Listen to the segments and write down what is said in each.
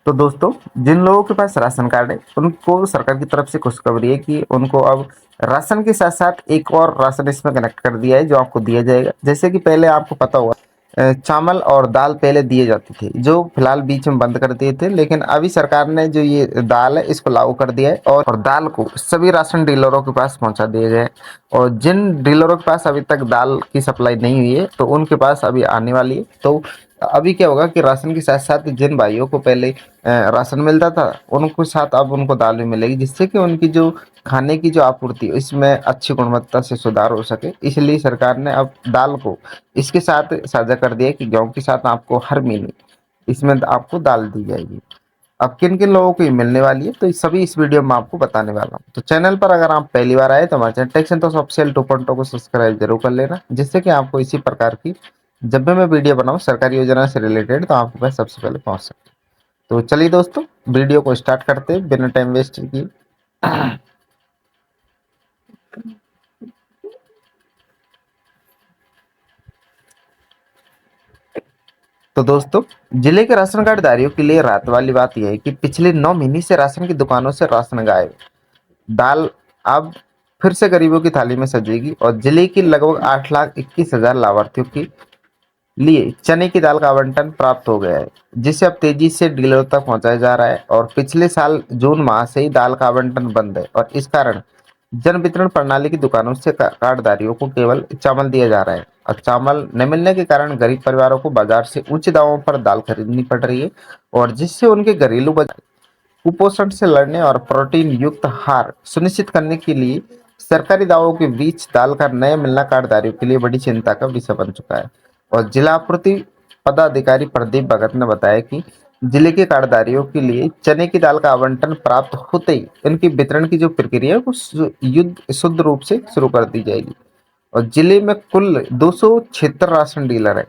तो दोस्तों, जिन लोगों के पास राशन कार्ड है उनको सरकार की तरफ से खुशखबरी है कि उनको अब राशन के साथ साथ एक और राशन इसमें कनेक्ट कर दिया है जो आपको दिया जाएगा। जैसे कि पहले आपको पता होगा चावल और दाल पहले दिए जाते थे जो फिलहाल बीच में बंद कर दिए थे, लेकिन अभी सरकार ने जो ये दाल है इसको लागू कर दिया है और दाल को सभी राशन डीलरों के पास पहुंचा दिया गया है। और जिन डीलरों के पास अभी तक दाल की सप्लाई नहीं हुई है तो उनके पास अभी आने वाली है। तो अभी क्या होगा कि राशन के साथ साथ जिन भाइयों को पहले राशन मिलता था उनको साथ अब उनको दाल भी मिलेगी, जिससे कि उनकी जो खाने की जो आपूर्ति है इसमें अच्छी गुणवत्ता से सुधार हो सके। इसलिए सरकार ने अब दाल को इसके साथ साझा कर दिया कि गेहूं के साथ आपको हर महीने इसमें आपको दाल दी जाएगी। अब किन किन लोगों को ये मिलने वाली है तो सभी इस वीडियो में आपको बताने वाला हूँ। तो चैनल पर अगर आप पहली बार आए तो हमारे चैनल टेक संतोष ऑफिशियल 2.0 को सब्सक्राइब जरूर कर लेना, जिससे कि आपको इसी प्रकार की जब भी मैं वीडियो बनाऊं सरकारी योजना से रिलेटेड तो आपके पास सबसे पहले पहुंच सके। तो चलिए दोस्तों, वीडियो को स्टार्ट करते हैं बिना टाइम वेस्ट किए। तो दोस्तों, जिले के राशन कार्ड धारियों के लिए राहत वाली बात यह है कि पिछले 9 महीने से राशन की दुकानों से राशन गायब। दाल अब फिर से गरीबों की थाली में सजेगी और जिले की लगभग 8,21,000 लाभार्थियों के लिए चने की दाल का आवंटन प्राप्त हो गया है, जिसे अब तेजी से डीलरों तक पहुंचाया जा रहा है। और पिछले साल जून माह से ही दाल का आवंटन बंद है और इस कारण जन वितरण प्रणाली की दुकानों से कार्डधारियों को केवल चावल दिया जा रहा है। और चावल न मिलने के कारण गरीब परिवारों को बाजार से उच्च दामों पर दाल खरीदनी पड़ रही है, और जिससे उनके घरेलू बजट कुपोषण से लड़ने और प्रोटीन युक्त आहार सुनिश्चित करने के लिए सरकारी दावों के बीच दाल का नया मिलना कार्डधारियों के लिए बड़ी चिंता का विषय बन चुका है। और जिला आपूर्ति पदाधिकारी प्रदीप भगत ने बताया कि जिले के कार्डधारियों के लिए चने की दाल का आवंटन प्राप्त होते ही इनकी वितरण की जो प्रक्रिया है वो युद्ध शुद्ध रूप से शुरू कर दी जाएगी। और जिले में कुल 276 राशन डीलर है,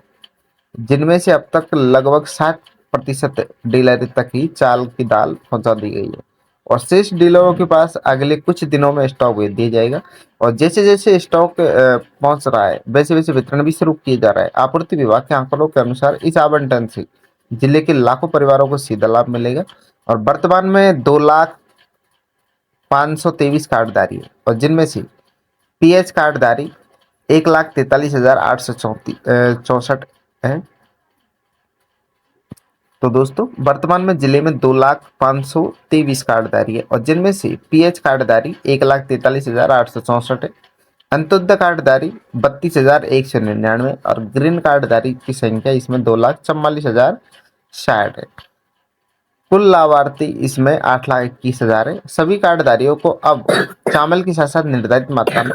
जिनमें से अब तक लगभग 60% डीलर तक ही चाल की दाल पहुंचा दी गई है। और शेष डीलरों के पास अगले कुछ दिनों में स्टॉक भेज दिया जाएगा। और जैसे जैसे स्टॉक पहुंच रहा है वैसे वैसे वितरण भी शुरू किया जा रहा है। आपूर्ति विभाग के आंकड़ों के अनुसार इस आवंटन से जिले के लाखों परिवारों को सीधा लाभ मिलेगा। और वर्तमान में 2,05,23 कार्डधारी है और जिनमें से पीएच कार्डधारी 1,43,864 है। तो दोस्तों, वर्तमान में जिले में 2,05,23 कार्डधारी है और जिनमें से पीएच कार्डधारी 1,43,864 है। अंत्योदय कार्डधारी 32,199 और ग्रीन कार्डधारी की संख्या इसमें 2,44,060 है। कुल लाभार्थी इसमें 8,21,000 है। सभी कार्डधारियों को अब चावल के साथ साथ निर्धारित मात्रा में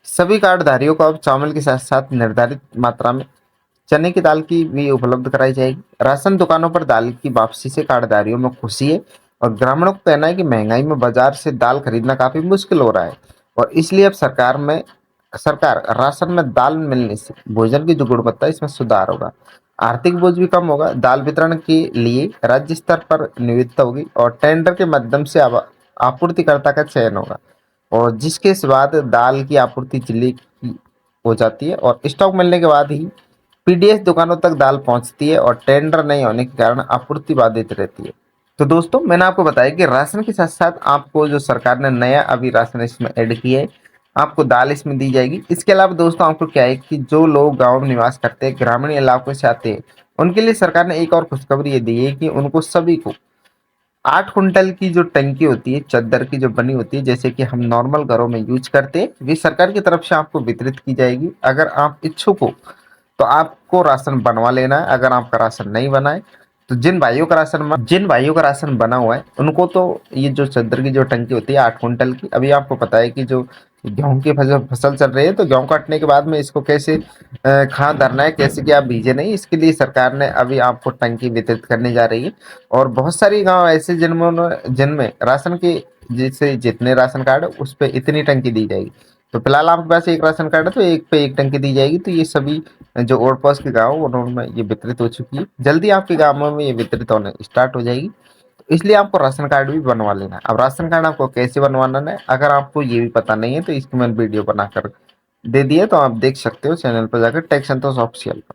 सभी कार्डधारियों को अब चावल के साथ साथ निर्धारित मात्रा में चने की दाल की भी उपलब्ध कराई जाएगी। राशन दुकानों पर दाल की वापसी से कार्डधारियों में खुशी है और ग्रामीणों को कहना है कि महंगाई में बाजार से दाल खरीदना काफी मुश्किल हो रहा है। और इसलिए अब सरकार राशन में दाल मिलने से भोजन की जो गुणवत्ता है इसमें सुधार होगा, आर्थिक बोझ भी कम होगा। दाल वितरण के लिए राज्य स्तर पर नियुक्ति होगी और टेंडर के माध्यम से आपूर्तिकर्ता का चयन होगा, और जिसके बाद दाल की आपूर्ति जिले की हो जाती है और स्टॉक मिलने के बाद ही पीडीएस दुकानों तक दाल पहुंचती है। और टेंडर नहीं होने के कारण आपूर्ति बाधित रहती है। तो दोस्तों, मैंने आपको बताया कि राशन के साथ साथ आपको जो सरकार ने नया अभी राशन इसमें ऐड किया है, आपको दाल इसमें दी जाएगी। इसके अलावा दोस्तों आपको क्या है कि जो लोग गांव में निवास करते हैं, ग्रामीण इलाकों से आते हैं, उनके लिए सरकार ने एक और खुशखबरी ये दी है कि उनको सभी को 8 कुंटल की जो टंकी होती है चद्दर की जो बनी होती है, जैसे कि हम नॉर्मल घरों में यूज करते हैं, वे सरकार की तरफ से आपको वितरित की जाएगी। अगर आप इच्छुक हो तो आपको राशन बनवा लेना है। अगर आपका राशन नहीं बना है तो जिन भाइयों का राशन बना हुआ है उनको तो ये जो चद्दर की जो टंकी होती है 8 कुंटल की, अभी आपको पता है कि जो गेहूं की फसल चल रही है तो गेहूं काटने के बाद में इसको कैसे कहाँ धरना है, कैसे कि आप भीजे नहीं, इसके लिए सरकार ने अभी आपको टंकी वितरित करने जा रही है। और बहुत सारी गांव ऐसे जिनमें राशन के जैसे जितने राशन कार्ड है उस पे इतनी टंकी दी जाएगी। तो फिलहाल आपके पास एक राशन कार्ड है तो एक पे एक टंकी दी जाएगी। तो ये सभी जो ओर पास के गाँव उन्होंने ये वितरित हो चुकी है, जल्दी आपके गाँवों में ये वितरित होने स्टार्ट हो जाएगी। तो इसलिए आपको राशन कार्ड भी बनवा लेना है। अब राशन कार्ड आपको कैसे बनवाना है, अगर आपको ये भी पता नहीं है तो इसकी मैं वीडियो बनाकर दे दिए, तो आप देख सकते हो चैनल पर जाकर टेक संतोष ऑफिशियल पर।